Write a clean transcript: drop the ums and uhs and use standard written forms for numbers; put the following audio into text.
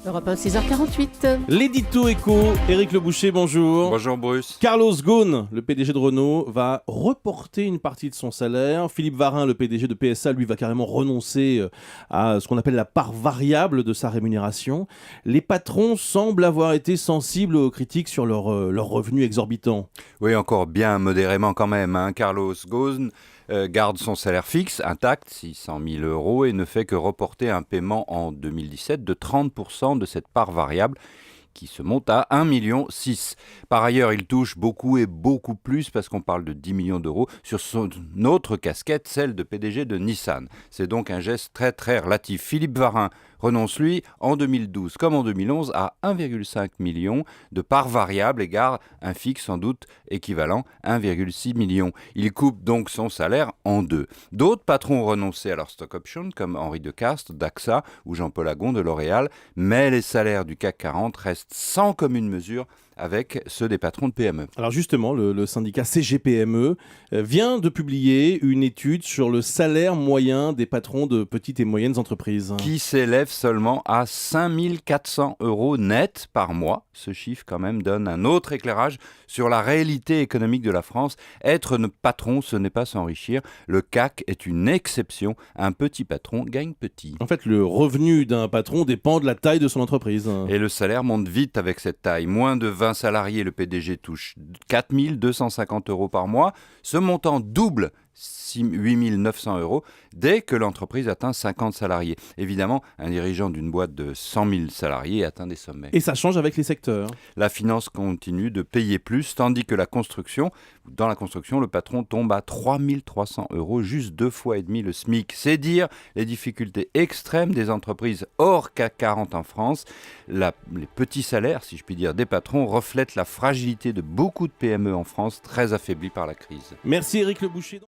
Europe 1, 6h48. L'édito éco, Éric Le Boucher, bonjour. Bonjour Bruce. Carlos Ghosn, le PDG de Renault, va reporter une partie de son salaire. Philippe Varin, le PDG de PSA, lui, va carrément renoncer à ce qu'on appelle la part variable de sa rémunération. Les patrons semblent avoir été sensibles aux critiques sur leurs revenus exorbitants. Oui, encore bien modérément quand même. Carlos Ghosn garde son salaire fixe intact, 600 000 euros, et ne fait que reporter un paiement en 2017 de 30% de cette part variable qui se monte à 1,6 million. Par ailleurs, il touche beaucoup et beaucoup plus, parce qu'on parle de 10 millions d'euros, sur son autre casquette, celle de PDG de Nissan. C'est donc un geste très très relatif. Philippe Varin renonce, lui, en 2012 comme en 2011, à 1,5 million de part variable et garde un fixe sans doute équivalent, 1,6 million. Il coupe donc son salaire en deux. D'autres patrons ont renoncé à leur stock option, comme Henri Decastre d'AXA ou Jean-Paul Agon de L'Oréal, mais les salaires du CAC 40 restent sans commune mesure avec ceux des patrons de PME. Alors justement, le syndicat CGPME vient de publier une étude sur le salaire moyen des patrons de petites et moyennes entreprises. Qui s'élève seulement à 5 400 euros net par mois. Ce chiffre quand même donne un autre éclairage sur la réalité économique de la France. Être patron, ce n'est pas s'enrichir. Le CAC est une exception. Un petit patron gagne petit. En fait, le revenu d'un patron dépend de la taille de son entreprise. Et le salaire monte vite avec cette taille. Moins de 20 salariés, le PDG touche 4 250 euros par mois. Ce montant double, 8 900 euros, dès que l'entreprise atteint 50 salariés. Évidemment, un dirigeant d'une boîte de 100 000 salariés atteint des sommets. Et ça change avec les secteurs. La finance continue de payer plus, tandis que dans la construction, le patron tombe à 3 300 euros, juste 2,5 fois le SMIC. C'est dire les difficultés extrêmes des entreprises hors CAC 40 en France. Les petits salaires, si je puis dire, des patrons reflètent la fragilité de beaucoup de PME en France, très affaiblies par la crise. Merci Éric Le Boucher.